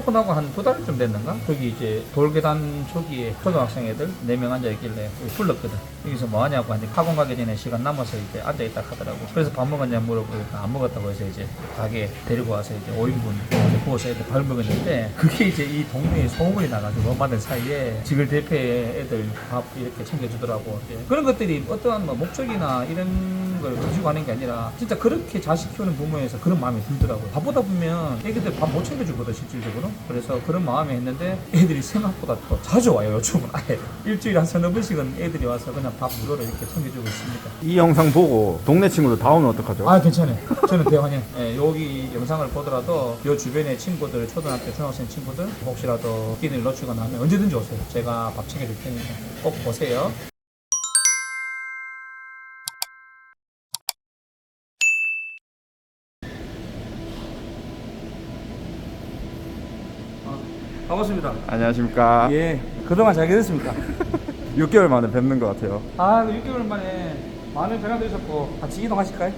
오픈하고 한 2달쯤 됐는가? 거기 이제 돌계단 초기에 초등학생 애들 4명 앉아있길래 불렀거든. 여기서 뭐 하냐고 하는데 학원 가기 전에 시간 남아서 이제 앉아있다 하더라고. 그래서 밥 먹었냐 물어보니까 안 먹었다고 해서 이제 가게 데리고 와서 이제 5인분 구워서 애들 밥 먹었는데, 그게 이제 이 동네에 소문이 나가지고 엄마들 사이에 지글 대패 애들 밥 이렇게 챙겨주더라고. 그런 것들이 어떠한 뭐 목적이나 이런 걸 가지고 가는 게 아니라 진짜 그렇게 자식 키우는 부모에서 그런 마음이 들더라고요. 바쁘다 보면 애기들 밥 못 챙겨주거든 실질적으로. 그래서 그런 마음에 했는데 애들이 생각보다 더 자주 와요. 요즘은 아예 일주일에 한 3-4번씩은 애들이 와서 그냥 밥 무료로 이렇게 챙겨주고 있습니다. 이 영상 보고 동네 친구들 다 오면 어떡하죠? 아, 괜찮아요. 저는 대환영. 예, 여기 영상을 보더라도 요 주변에 친구들, 초등학교, 중학생 친구들 혹시라도 끼니를 놓치거나 하면 언제든지 오세요. 제가 밥 챙겨줄 테니까 꼭 보세요. 반갑습니다. 안녕하십니까. 예, 그동안 잘 계셨습니까? 6개월 만에 뵙는 것 같아요. 아, 6개월 만에 많은 변화도 있었고 같이 이동하실까요?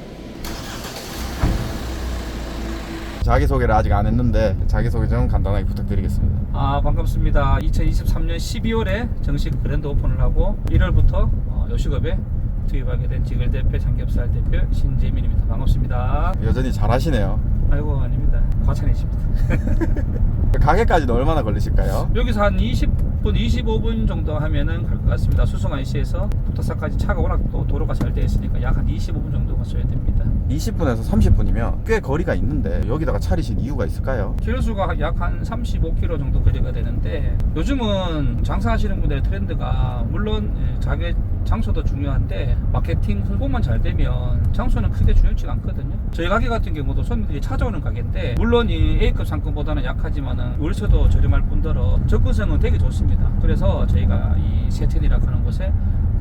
자기소개를 아직 안 했는데 자기소개 좀 간단하게 부탁드리겠습니다. 아, 반갑습니다. 2023년 12월에 정식 브랜드 오픈을 하고 1월부터 요식업에 투입하게 된 지글 대표 삼겹살 대표 신재민입니다. 반갑습니다. 여전히 잘하시네요. 아이고, 아닙니다. 과찬이십니다. 가게까지는 얼마나 걸리실까요? 여기서 한 20분, 25분 정도 하면은 갈 것 같습니다. 수성 IC에서 부타사까지 차가 워낙 또 도로가 잘 되어 있으니까 약 한 25분 정도가 써야 됩니다. 20분에서 30분이면 꽤 거리가 있는데 여기다가 차리신 이유가 있을까요? 키로수가 약 한 35km 정도 거리가 되는데, 요즘은 장사하시는 분들의 트렌드가 물론 자기 장소도 중요한데 마케팅 홍보만 잘 되면 장소는 크게 중요치가 않거든요. 저희 가게 같은 경우도 손님들이 찾아오는 가게인데, 물론 이 A급 상권보다는 약하지만은 월세도 저렴할 뿐더러 접근성은 되게 좋습니다. 그래서 저희가 이 세텐이라고 하는 곳에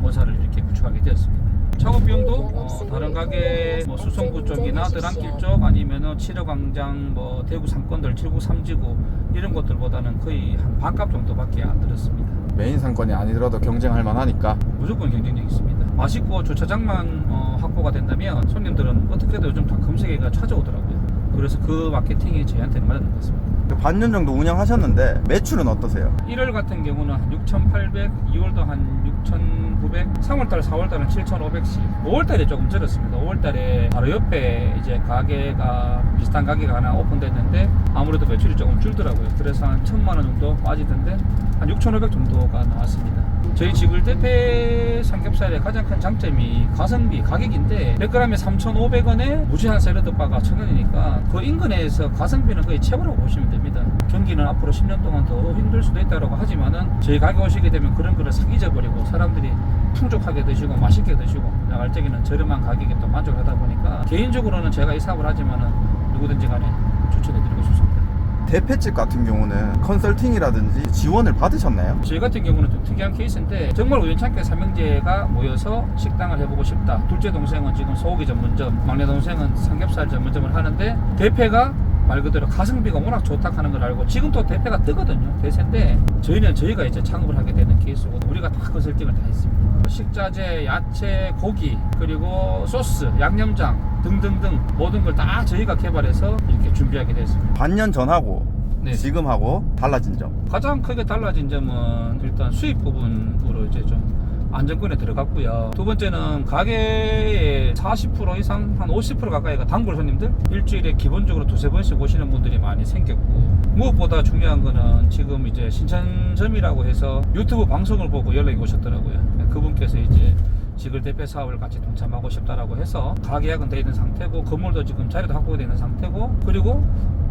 본사를 이렇게 구축하게 되었습니다. 창업 비용도 다른 가게 뭐 수성구 쪽이나 드랑길 쪽 아니면은 칠흑광장 뭐 대구 상권들 7구 3지구 이런 곳들보다는 거의 한 반값 정도밖에 안 들었습니다. 메인 상권이 아니더라도 경쟁할 만하니까. 무조건 경쟁력 있습니다. 맛있고 주차장만 확보가 된다면 손님들은 어떻게든 요즘 다 검색해가 찾아오더라고요. 그래서 그 마케팅이 저희한테는 맞는 것 같습니다. 반년 정도 운영하셨는데 매출은 어떠세요? 1월 같은 경우는 한 6,800, 2월도 한 6,900, 3월달, 4월달은 7,500씩, 5월달에 조금 줄었습니다. 5월달에 바로 옆에 이제 가게가 비슷한 가게가 하나 오픈됐는데 아무래도 매출이 조금 줄더라고요. 그래서 한 1,000만 원 정도 빠지던데 한 6,500 정도가 나왔습니다. 저희 지글 대패 삼겹살의 가장 큰 장점이 가성비 가격인데 100g에 3,500원에 무제한 샐러드 바가 1,000원이니까 그 인근에서 가성비는 거의 최고라고 보시면 됩니다. 경기는 앞으로 10년 동안 더 힘들 수도 있다고 하지만은 저희 가게 오시게 되면 그런 거를 싹 잊어버리고 사람들이 풍족하게 드시고 맛있게 드시고 나갈 적에는 저렴한 가격에 또 만족하다 보니까 개인적으로는 제가 이 사업을 하지만은 누구든지 간에 추천해드리고 싶습니다. 대패집 같은 경우는 컨설팅이라든지 지원을 받으셨나요? 저희 같은 경우는 좀 특이한 케이스인데 정말 우연찮게 삼형제가 모여서 식당을 해보고 싶다. 둘째 동생은 지금 소고기 전문점, 막내 동생은 삼겹살 전문점을 하는데 대패가 말 그대로 가성비가 워낙 좋다 하는 걸 알고 지금 또 대패가 뜨거든요. 대세인데 저희가 이제 창업을 하게 되는 케이스고 우리가 다 컨설팅을 다 했습니다. 식자재, 야채, 고기, 그리고 소스, 양념장 등등등 모든 걸 다 저희가 개발해서 이렇게 준비하게 됐습니다. 반년 전하고 네. 지금하고 달라진 점. 가장 크게 달라진 점은 일단 수입 부분으로 이제 좀 안정권에 들어갔고요. 두 번째는 가게의 40% 이상 한 50% 가까이가 단골 손님들 일주일에 기본적으로 2-3번씩 오시는 분들이 많이 생겼고, 무엇보다 중요한 거는 지금 이제 신천점이라고 해서 유튜브 방송을 보고 연락이 오셨더라고요. 그분께서 이제 지글 대패 사업을 같이 동참하고 싶다라고 해서 가게 예약은 되어 있는 상태고 건물도 지금 자리도 확보가 되어 있는 상태고, 그리고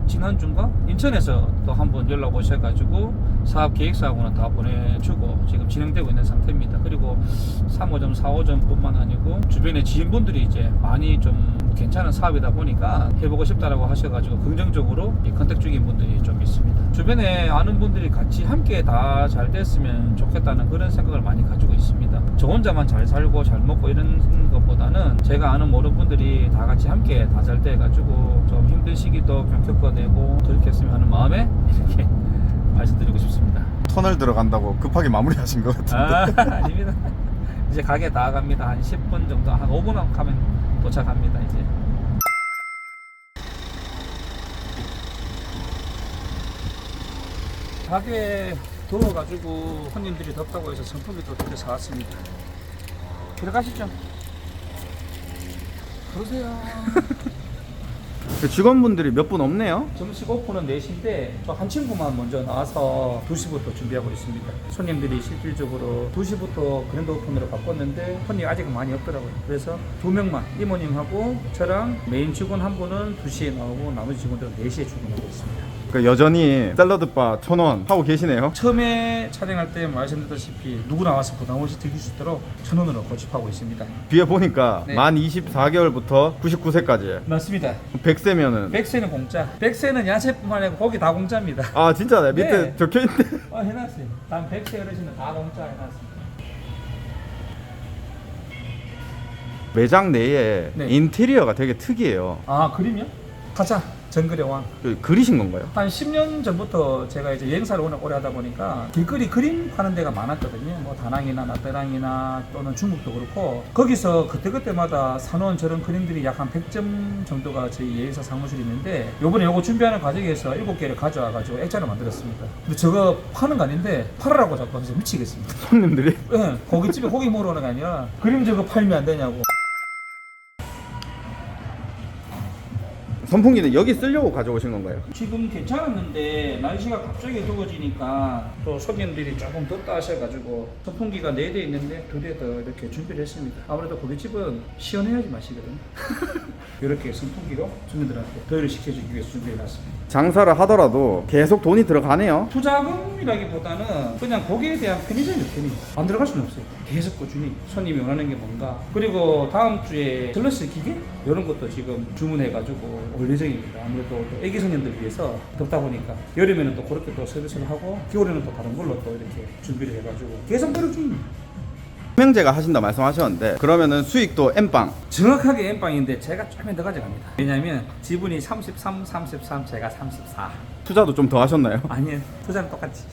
지난주인가 인천에서 또 한번 연락 오셔가지고 사업 계획서하고는 다 보내주고 지금 진행되고 있는 상태입니다. 그리고 3호점, 4호점 뿐만 아니고 주변에 지인분들이 이제 많이 좀 괜찮은 사업이다 보니까 해보고 싶다라고 하셔가지고 긍정적으로 컨택 중인 분들이 좀 있습니다. 주변에 아는 분들이 같이 함께 다 잘 됐으면 좋겠다는 그런 생각을 많이 가지고 있습니다. 저 혼자만 잘 살고 잘 먹고 이런 것보다는 제가 아는 모든 분들이 다 같이 함께 다 잘 돼가지고 좀 힘든 시기도 좀 겪어내고 그렇게 했으면 하는 마음에 이렇게 말씀드리고 싶습니다. 터널 들어간다고 급하게 마무리하신 것 같은데. 아닙니다. 이제 가게 다 갑니다. 한 10분 정도, 한 5분 가면 도착합니다. 이제. 가게 더워가지고 손님들이 덥다고 해서 선풍기도 두 개 사왔습니다. 들어가시죠. 그러세요. 직원분들이 몇 분 없네요. 점심 오픈은 4시인데 저 한 친구만 먼저 나와서 2시부터 준비하고 있습니다. 손님들이 실질적으로 2시부터 그랜드 오픈으로 바꿨는데 손님이 아직 많이 없더라고요. 그래서 2명만 이모님하고 저랑 메인 직원 한 분은 2시에 나오고 나머지 직원들은 4시에 출근하고 있습니다. 여전히 샐러드바 1,000원 하고 계시네요. 처음에 촬영할 때 말씀드렸다시피 누구 나와서 부담 없이 즐길 수 있도록 1,000원으로 고집하고 있습니다. 뒤에 보니까 네. 만 24개월부터 99세까지 맞습니다. 100세면은 100세는 공짜. 100세는 야채뿐만 아니고 고기 다 공짜입니다. 아 진짜네. 밑에 네. 적혀있네. 해놨어요. 단 100세 어르신은 다 공짜 해놨습니다. 매장 내에 네. 인테리어가 되게 특이해요. 아, 그림이요? 가자. 정글의 왕. 그리신 건가요? 한 10년 전부터 제가 이제 여행사를 워낙 오래 하다 보니까 길거리 그림 파는 데가 많았거든요. 뭐 다낭이나 나트랑이나 또는 중국도 그렇고 거기서 그때그때마다 사놓은 저런 그림들이 약 한 100점 정도가 저희 여행사 사무실이 있는데 요번에 요거 준비하는 과정에서 7개를 가져와가지고 액자를 만들었습니다. 근데 저거 파는 거 아닌데 팔으라고 자꾸 해서 미치겠습니다. 손님들이? 네, 고깃집에 고기 먹으러 오는 게 아니라 그림 저거 팔면 안 되냐고. 선풍기는 여기 쓰려고 가져오신 건가요? 지금 괜찮았는데 날씨가 갑자기 더워지니까 또 손님들이 조금 덥다 하셔가지고 선풍기가 4대 있는데 2대 더 이렇게 준비를 했습니다. 아무래도 고깃집은 시원해야지 맛이거든요. 이렇게 선풍기로 손님들한테 더위를 식혀주기 위해서 준비해놨습니다. 장사를 하더라도 계속 돈이 들어가네요. 투자금이라기보다는 그냥 고기에 대한 편의점이 편의. 안 들어갈 수는 없어요. 계속 꾸준히 손님이 원하는 게 뭔가. 그리고 다음 주에 슬러시 기계 이런 것도 지금 주문해가지고 올 예정입니다. 아무래도 또 애기 손님들 위해서 덥다 보니까 여름에는 또 그렇게 또 서비스를 하고 겨울에는 또 다른 걸로 또 이렇게 준비를 해가지고 계속 노력 중입니다. 삼형제가 하신다 말씀하셨는데 그러면은 수익도 N빵. 정확하게 N빵인데 제가 조금 더 가져갑니다. 왜냐면 지분이 33, 33, 제가 34. 투자도 좀 더 하셨나요? 아니에요. 투자는 똑같이.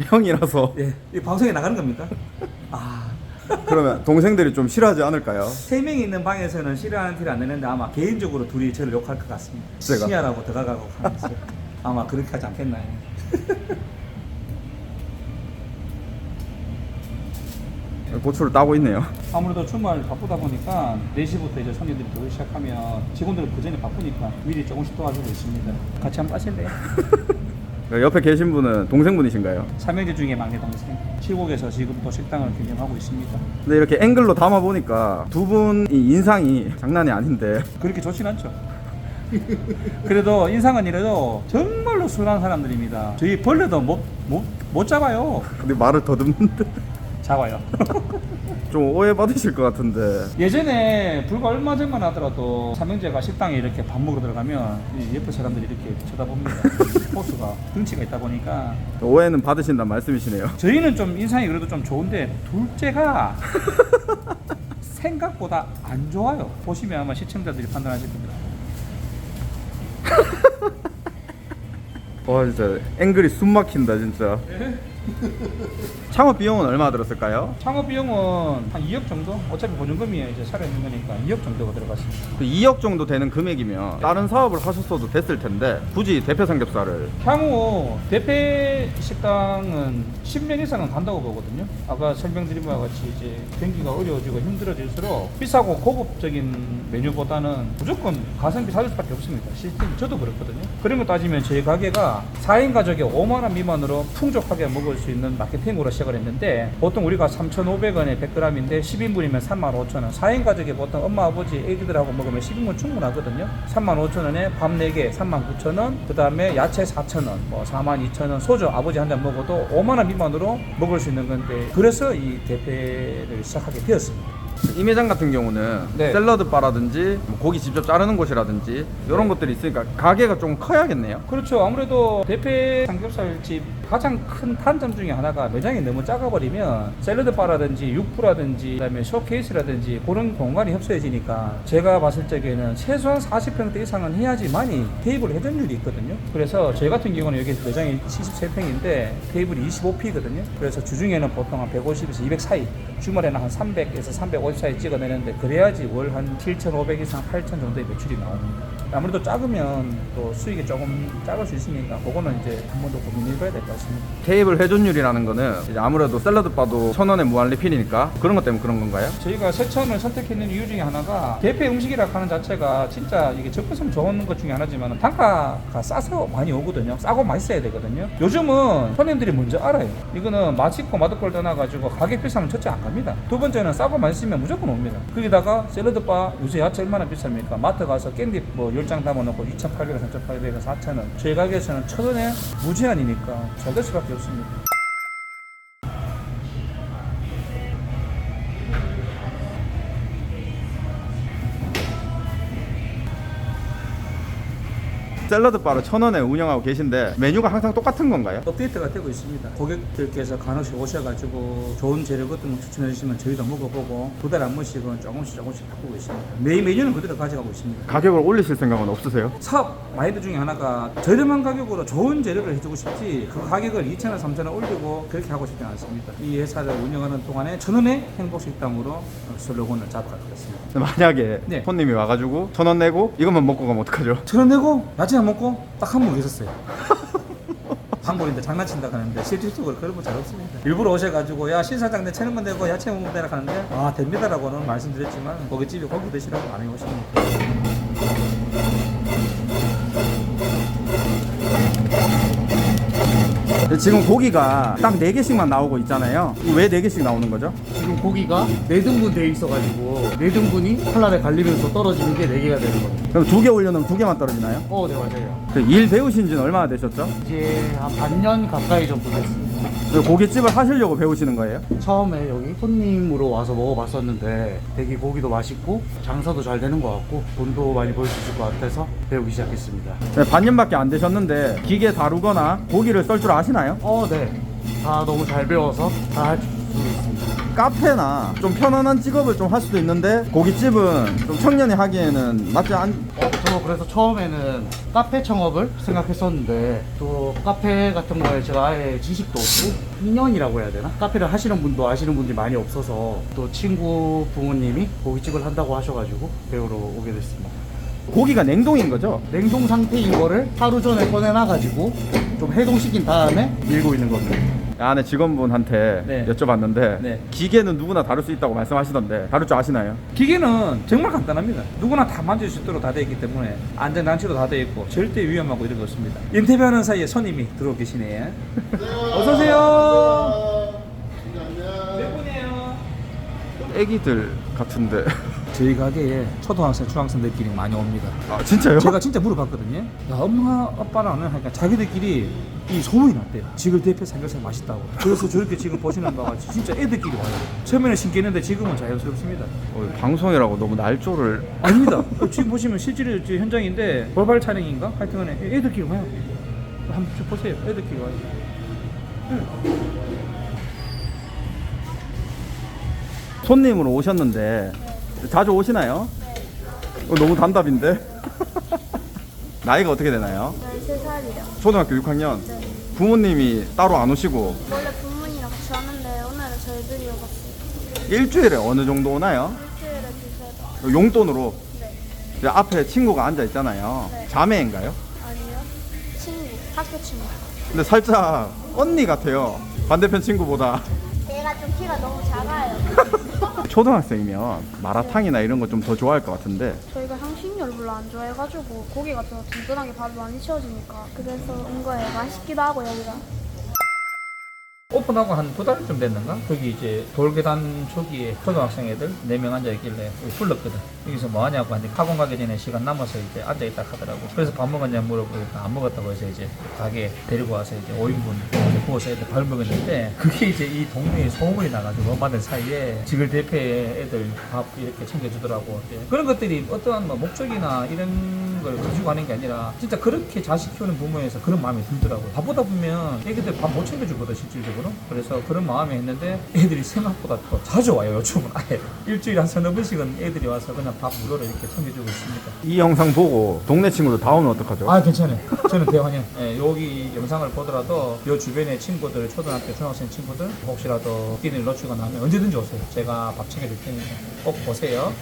형이라서. 예, 이 방송에 나가는 겁니까? 아. 그러면 동생들이 좀 싫어하지 않을까요? 3명이 있는 방에서는 싫어하는 티를 안 내는데 아마 개인적으로 둘이 저를 욕할 것 같습니다. 제가? 시야라고 들어가고 하면서 아마 그렇게 하지 않겠나요? 고추를 따고 있네요. 아무래도 주말 바쁘다 보니까 4시부터 이제 손님들이 들어오기 시작하면 직원들은 그 전에 바쁘니까 미리 조금씩 도와주고 있습니다. 같이 한번 빠실래요? 옆에 계신 분은 동생분이신가요? 삼형제 중에 막내 동생. 칠곡에서 지금 또 식당을 경영하고 있습니다. 근데 이렇게 앵글로 담아보니까 두 분이 인상이 장난이 아닌데 그렇게 좋진 않죠. 그래도 인상은 이래도 정말로 순한 사람들입니다. 저희 벌레도 못 잡아요. 근데 말을 더듬는데 잡아요. 좀 오해받으실 것 같은데. 예전에 불과 얼마 전만 하더라도 삼형제가 식당에 이렇게 밥 먹으러 들어가면 이 옆에 사람들이 이렇게 쳐다봅니다. 호수가 등치가 있다 보니까 오해는 받으신다는 말씀이시네요. 저희는 좀 인상이 그래도 좀 좋은데 둘째가 생각보다 안 좋아요. 보시면 아마 시청자들이 판단하실 겁니다. 와 진짜 앵글이 숨 막힌다 진짜. 창업 비용은 얼마 들었을까요? 창업 비용은 한 2억 정도? 어차피 보증금이 이제 살아있는 거니까 2억 정도가 들어갔습니다. 2억 정도 되는 금액이면 다른 사업을 하셨어도 됐을 텐데 굳이 대표 삼겹살을. 향후 대패 식당은 10년 이상은 간다고 보거든요. 아까 설명드린 바와 같이 이제 경기가 어려워지고 힘들어질수록 비싸고 고급적인 메뉴보다는 무조건 가성비 사줄 수밖에 없습니다. 시스템 저도 그렇거든요. 그런 거 따지면 저희 가게가 4인 가족에 5만 원 미만으로 풍족하게 먹을 수 있는 마케팅으로 시작을 했는데 보통 우리가 3,500원에 100g인데 10인분이면 35,000원. 4인 가족이 보통 엄마, 아버지, 애기들하고 먹으면 10인분 충분하거든요. 35,000원에 밥 4개 39,000원, 그 다음에 야채 4,000원, 뭐 42,000원, 소주 아버지 한 잔 먹어도 5만 원 미만으로 먹을 수 있는 건데 그래서 이 대패를 시작하게 되었습니다. 이 매장 같은 경우는 네. 샐러드 바라든지 뭐 고기 직접 자르는 곳이라든지 이런 것들이 있으니까 가게가 좀 커야겠네요. 그렇죠. 아무래도 대패 삼겹살집 가장 큰 단점 중에 하나가 매장이 너무 작아버리면 샐러드 바라든지 육부라든지 그다음에 쇼케이스라든지 그런 공간이 협소해지니까 제가 봤을 적에는 최소한 40평대 이상은 해야지만이 테이블 회전율이 있거든요. 그래서 저희 같은 경우는 여기 매장이 73평인데 테이블이 25피거든요. 그래서 주중에는 보통 한 150에서 200 사이, 주말에는 한 300에서 350 사이 찍어내는데 그래야지 월 한 7,500 이상 8,000 정도의 매출이 나옵니다. 아무래도 작으면 또 수익이 조금 작을 수 있으니까 그거는 이제 한 번 더 고민해봐야 될 것 같습니다. 테이블 회전율이라는 거는 이제 아무래도 샐러드 바도 1,000원에 무한 리필이니까 그런 것 때문에 그런 건가요? 저희가 세천을 선택했는 이유 중에 하나가 대패 음식이라 하는 자체가 진짜 이게 접근성 좋은 것 중에 하나지만 단가가 싸서 많이 오거든요. 싸고 맛있어야 되거든요. 요즘은 손님들이 먼저 알아요. 이거는 맛있고 맛없고를 떠나가지고 가격 비싸면 첫째 안 갑니다. 두 번째는 싸고 맛있으면 무조건 옵니다. 거기다가 샐러드바 요새 야채 얼마나 비쌉니까? 마트 가서 깻잎 뭐 10장 담아놓고 2,800원, 3,800원, 4,000원. 저희 가게에서는 1,000원에 무제한이니까 잘 될 수밖에 없습니다. 샐러드 바를 1,000원에 운영하고 계신데 메뉴가 항상 똑같은 건가요? 업데이트가 되고 있습니다. 고객들께서 간혹씩 오셔가지고 좋은 재료 같은 거 추천해 주시면 저희도 먹어보고 두 달에 한 번씩은 조금씩 바꾸고 있습니다. 매일 메뉴는 그대로 가져가고 있습니다. 가격을 올리실 생각은 없으세요? 사업 마인드 중에 하나가 저렴한 가격으로 좋은 재료를 해주고 싶지 그 가격을 2,000원, 3,000원 올리고 그렇게 하고 싶지 않습니다. 이 회사를 운영하는 동안에 1,000원의 행복식당으로 슬로건을 잡아가고 있습니다. 만약에 네. 손님이 와가지고 1,000원 내고 이것만 먹고 가면 어떡하죠? 1,000원 내고 야채 안 먹고 딱 한 번 계셨어요. 방법인데 장난친다 하는데 실질적으로 그런 건 잘 없습니다. 일부러 오셔가지고 야 신사장 내 1,000원만 내고 야채 먹으면 되라 하는데 아 됩니다라고는 말씀드렸지만 고깃집에 고기 드시라고 안 해오십니다. 지금 고기가 딱 4개씩만 나오고 있잖아요. 왜 4개씩 나오는 거죠? 지금 고기가 4등분 돼 있어가지고 4등분이 칼날에 갈리면서 떨어지는 게 4개가 되는 거예요. 그럼 2개 올려놓으면 2개만 떨어지나요? 네 맞아요. 일 배우신 지는 얼마나 되셨죠? 이제 한 반년 가까이 정도 됐습니다. 고깃집을 하시려고 배우시는 거예요? 처음에 여기 손님으로 와서 먹어봤었는데 되게 고기도 맛있고 장사도 잘 되는 것 같고 돈도 많이 벌 수 있을 것 같아서 배우기 시작했습니다. 네, 반년밖에 안 되셨는데 기계 다루거나 고기를 썰 줄 아시나요? 네. 다 너무 잘 배워서 다 할 수 있습니다. 카페나 좀 편안한 직업을 좀 할 수도 있는데 고깃집은 좀 청년이 하기에는 맞지 않... 저 그래서 처음에는 카페 창업을 생각했었는데 또 카페 같은 거에 제가 아예 지식도 없고 2년이라고 해야 되나? 카페를 하시는 분도 아시는 분들이 많이 없어서 또 친구 부모님이 고깃집을 한다고 하셔가지고 배우러 오게 됐습니다. 고기가 냉동인 거죠? 냉동 상태인 거를 하루 전에 꺼내놔가지고 좀 해동시킨 다음에 밀고 있는 겁니다. 안에 직원분한테 네. 여쭤봤는데 네. 기계는 누구나 다룰 수 있다고 말씀하시던데 다룰 줄 아시나요? 기계는 정말 간단합니다. 누구나 다 만질 수 있도록 다 되어 있기 때문에 안전장치로 다 되어 있고 절대 위험하고 이런 거 없습니다. 인터뷰하는 사이에 손님이 들어오 계시네. 어서오세요. 몇 분이에요? 애기들 같은데 저희 가게에 초등학생, 중학생들끼리 많이 옵니다. 아 진짜요? 제가 진짜 물어봤거든요. 야, 엄마, 아빠랑 하니까 자기들끼리 이 소문이 났대요. 지글 대패 삼겹살 맛있다고. 그래서 저렇게 지금 보시는 바가 진짜 애들끼리 와요. 처음에는 신기했는데 지금은 자연스럽습니다. 방송이라고 너무 날조를 아닙니다. 지금 보시면 실제로 지금 현장인데 돌발 촬영인가? 하여튼간에 애들끼리 와요. 한번 쭉 보세요. 애들끼리 와요. 손님으로 오셨는데 자주 오시나요? 너무 단답인데 나이가 어떻게 되나요? 13살이요. 초등학교 6학년 네. 부모님이 따로 안 오시고 원래 부모님이랑 같이 왔는데 오늘은 저희들이 와봤어요. 일주일에 어느 정도 오나요? 일주일에 두세 번. 용돈으로 네. 이제 앞에 친구가 앉아 있잖아요. 네. 자매인가요? 아니요. 친구. 학교 친구. 근데 살짝 언니 같아요. 반대편 친구보다. 얘가 좀 키가 너무 작아요. 초등학생이면 마라탕이나 이런 거 좀 더 좋아할 것 같은데 저희가 향신료를 별로 안 좋아해가지고 고기 같은 거 든든하게 밥이 많이 채워지니까 그래서 온 거예요. 맛있기도 하고 여기가. 오픈하고 한 2달쯤 됐는가? 거기 이제 돌계단 초기에 초등학생 애들 4명 앉아있길래 불렀거든. 여기서 뭐 하냐고 하는데 학원 가기 전에 시간 남아서 이제 앉아있다 하더라고. 그래서 밥 먹었냐 물어보니까 안 먹었다고 해서 이제 가게 데리고 와서 이제 5인분 구워서 애들 밥 먹었는데 그게 이제 이 동네에 소문이 나가지고 엄마들 사이에 지글 대패 애들 밥 이렇게 챙겨주더라고. 그런 것들이 어떠한 뭐 목적이나 이런 걸 가지고 가는 게 아니라 진짜 그렇게 자식 키우는 부모에서 그런 마음이 들더라고. 밥보다 보면 애기들 밥 못 챙겨주거든 실질적으로. 그래서 그런 마음에 했는데 애들이 생각보다 더 자주 와요. 요즘은 아예 일주일에 한 3-4번씩은 애들이 와서 그냥 밥 무료로 이렇게 챙겨주고 있습니다. 이 영상 보고 동네 친구들 다 오면 어떡하죠? 아 괜찮아요. 저는 대환영. 예, 여기 영상을 보더라도 요 주변에 친구들, 초등학교, 중학생 친구들 혹시라도 끼니를 놓치거나 하면 언제든지 오세요. 제가 밥 챙겨줄 테니까 꼭 보세요.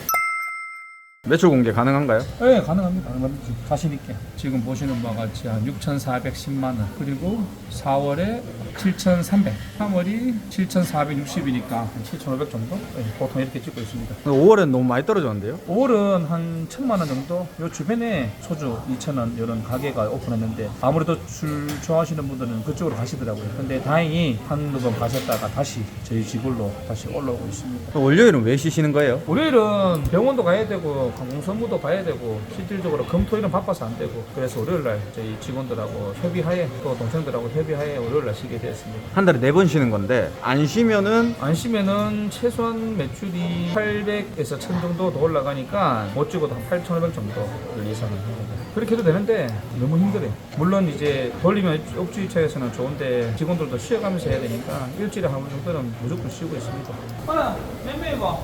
매출 공개 가능한가요? 네, 가능합니다. 얼마든지 자신 있게. 지금 보시는 바와 같이 한 6,410만 원. 그리고 4월에 7,300. 3월이 7,460이니까 한 7,500 정도? 네, 보통 이렇게 찍고 있습니다. 5월엔 너무 많이 떨어졌는데요? 5월은 한 1,000만 원 정도? 요 주변에 소주 2,000원 이런 가게가 오픈했는데 아무래도 술 좋아하시는 분들은 그쪽으로 가시더라고요. 근데 다행히 한두 번 가셨다가 다시 저희 지불로 다시 올라오고 있습니다. 월요일은 왜 쉬시는 거예요? 월요일은 병원도 가야 되고 관공서무도 봐야 되고 실질적으로 금토일은 바빠서 안 되고 그래서 월요일날 저희 직원들하고 협의하에 또 동생들하고 협의하에 월요일날 쉬게 되었습니다. 한 달에 4번 쉬는 건데 안 쉬면은 안 쉬면은 최소한 매출이 800에서 1000 정도 더 올라가니까 못 찍어도 한 8,500 정도를 예상을 합니다. 그렇게 해도 되는데 너무 힘들어요. 물론 이제 돌리면 업주 입장에서는 좋은데 직원들도 쉬어가면서 해야 되니까 일주일에 한 번 정도는 무조건 쉬고 있습니다. 하나, 몇 명이 봐?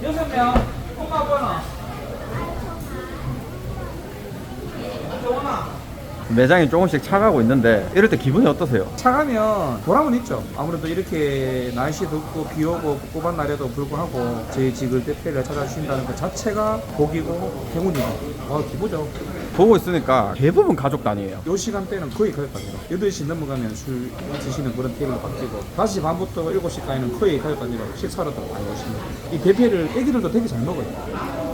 6명. 엄마 아빠는? 정원아. 매장이 조금씩 차가고 있는데 이럴 때 기분이 어떠세요? 차가면 보람은 있죠. 아무래도 이렇게 날씨 덥고 비 오고 꿉꿉한 날에도 불구하고 저희 집을 대표를 찾아주신다는 것 자체가 복이고 행운이고 기쁘죠. 보고 있으니까 대부분 가족 단위예요. 요 시간대는 거의 가격단위로 8시 넘어가면 술 드시는 그런 테이블로 바뀌고 5시 반부터 7시까지는 거의 가격단위로 식사로도 많이 오십니다. 이 대패를 애기들도 되게 잘 먹어요.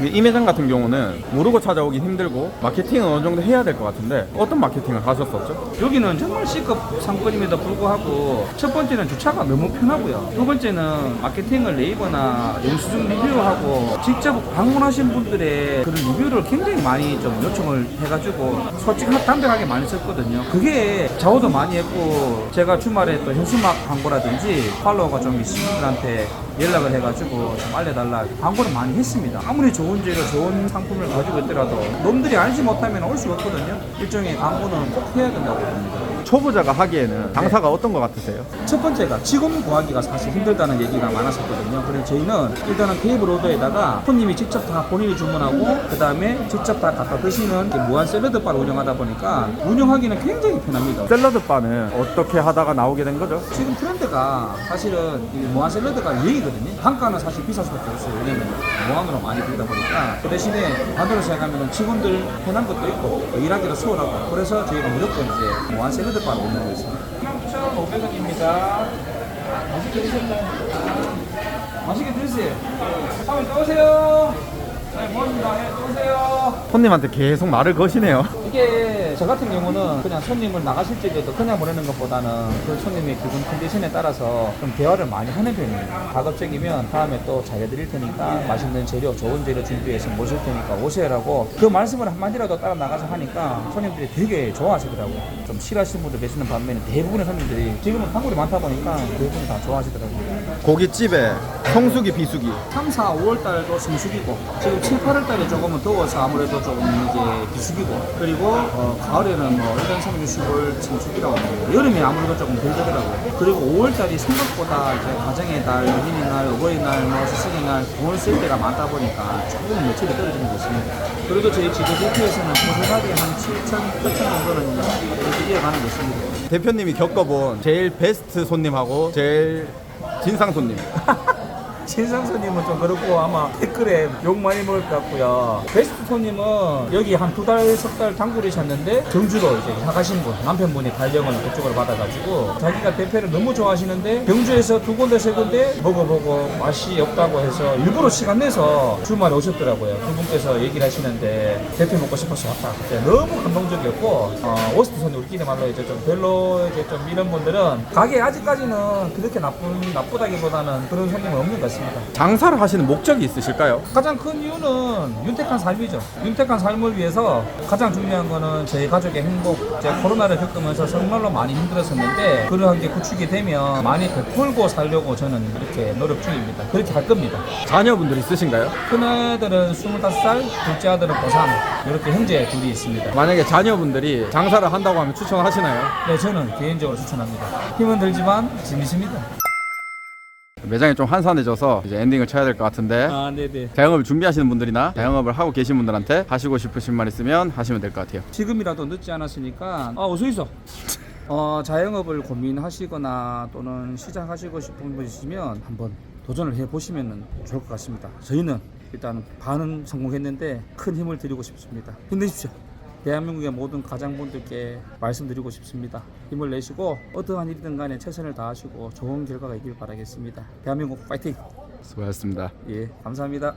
이 매장 같은 경우는 모르고 찾아오기 힘들고 마케팅은 어느 정도 해야 될 것 같은데 어떤 마케팅을 하셨었죠? 여기는 정말 C급 상권임에도 불구하고 첫 번째는 주차가 너무 편하고요. 두 번째는 마케팅을 네이버나 영수증 리뷰하고 직접 방문하신 분들의 그런 리뷰를 굉장히 많이 좀 요청을 해가지고 솔직히 담백하게 많이 썼거든요. 그게 좌우도 많이 했고 제가 주말에 또 현수막 광고라든지 팔로워가 좀 있으신 분들한테 연락을 해가지고 좀 알려달라 광고를 많이 했습니다. 아무리 좋은 재료 좋은 상품을 가지고 있더라도 놈들이 알지 못하면 올 수가 없거든요. 일종의 광고는 꼭 해야 된다고 봅니다. 초보자가 하기에는 장사가 어떤 것 같으세요? 첫 번째가 직원 구하기가 사실 힘들다는 얘기가 많았었거든요. 그래서 저희는 일단은 테이블 오더에다가 손님이 직접 다 본인이 주문하고 그 다음에 직접 다 갖다 드시는 무한 샐러드 바를 운영하다 보니까 운영하기는 굉장히 편합니다. 샐러드 바는 어떻게 하다가 나오게 된 거죠? 지금 트렌드가 사실은 이 무한 샐러드가 유행이거든요. 단가는 사실 비쌀 수밖에 없어요. 왜냐면 무한으로 많이 들다 보니까 그 대신에 반대로 생각하면 직원들 편한 것도 있고 일하기도 수월하고 그래서 저희가 무조건 이제 무한 샐러드 바를 운영하고 있습니다. 9,500원입니다. 맛있게 드셨나요? 맛있게 드세요. 한번 또 오세요. 네, 고맙습니다. 네, 또 오세요. 손님한테 계속 말을 거시네요. 이게 저 같은 경우는 그냥 손님을 나가실 적에도 그냥 보내는 것보다는 그 손님의 기분 컨디션에 따라서 좀 대화를 많이 하는 편이에요. 가급적이면 다음에 또 잘 해드릴 테니까 맛있는 재료, 좋은 재료 준비해서 모실 테니까 오세요라고 그 말씀을 한마디라도 따라 나가서 하니까 손님들이 되게 좋아하시더라고요. 좀 싫어하시는 분들 계시는 반면에 대부분의 손님들이 지금은 단골이 많다 보니까 대부분 다 좋아하시더라고요. 고깃집에 성수기, 비수기 3, 4, 5월 달도 성수기고 지금 7, 8월 달에 조금은 더워서 아무래도 조금 이제 비수기고 그리고 가을에는 뭐 1년 3, 6, 10월 성수기라고 합니다. 여름에 아무래도 조금 덜 되더라고요. 그리고 5월 달이 생각보다 이제 가정의 달, 어린이날, 어버이날, 뭐 스승의날 돈을 쓸 때가 많다 보니까 조금 매출이 떨어지는 것 같습니다. 그래도 저희 지금 대표에서는 고스란히 한 7천, 8천 정도는 이렇게 이어가는 것 같습니다. 대표님이 겪어본 제일 베스트 손님하고 제일 진상 손님 진상 손님은 좀 그렇고 아마 댓글에 욕 많이 먹을 것 같고요. 베스트 손님은 여기 한 2달, 3달 단골이셨는데 경주로 이제 나가신 분, 남편분이 발령을 그쪽으로 받아가지고 자기가 대패를 너무 좋아하시는데 경주에서 2군데, 3군데 먹어보고 맛이 없다고 해서 일부러 시간 내서 주말에 오셨더라고요. 그분께서 얘기를 하시는데 대패 먹고 싶어서 왔다. 그때 너무 감동적이었고 워스트 손님 우리끼리 말로 이제 좀 별로 이제 좀 이런 분들은 가게 아직까지는 그렇게 나쁘다기보다는 그런 손님은 없는 것 같습니다. 장사를 하시는 목적이 있으실까요? 가장 큰 이유는 윤택한 삶이죠. 윤택한 삶을 위해서 가장 중요한 거는 제 가족의 행복. 제가 코로나를 겪으면서 정말로 많이 힘들었었는데 그러한 게 구축이 되면 많이 베풀고 살려고 저는 이렇게 노력 중입니다. 그렇게 할 겁니다. 자녀분들 있으신가요? 큰아들은 25살, 둘째 아들은 고3 이렇게 형제 둘이 있습니다. 만약에 자녀분들이 장사를 한다고 하면 추천하시나요? 네, 저는 개인적으로 추천합니다. 힘은 들지만 재밌습니다. 매장이 좀 한산해져서 이제 엔딩을 쳐야 될 것 같은데 네네. 자영업을 준비하시는 분들이나 자영업을 하고 계신 분들한테 하시고 싶으신 말 있으면 하시면 될 것 같아요. 지금이라도 늦지 않았으니까 어서 있어. 자영업을 고민하시거나 또는 시작하시고 싶은 분 있으면 한번 도전을 해보시면 좋을 것 같습니다. 저희는 일단 반은 성공했는데 큰 힘을 드리고 싶습니다. 힘내십시오. 대한민국의 모든 가장분들께 말씀드리고 싶습니다. 힘을 내시고 어떠한 일이든 간에 최선을 다하시고 좋은 결과가 있길 바라겠습니다. 대한민국 파이팅! 수고하셨습니다. 예, 감사합니다.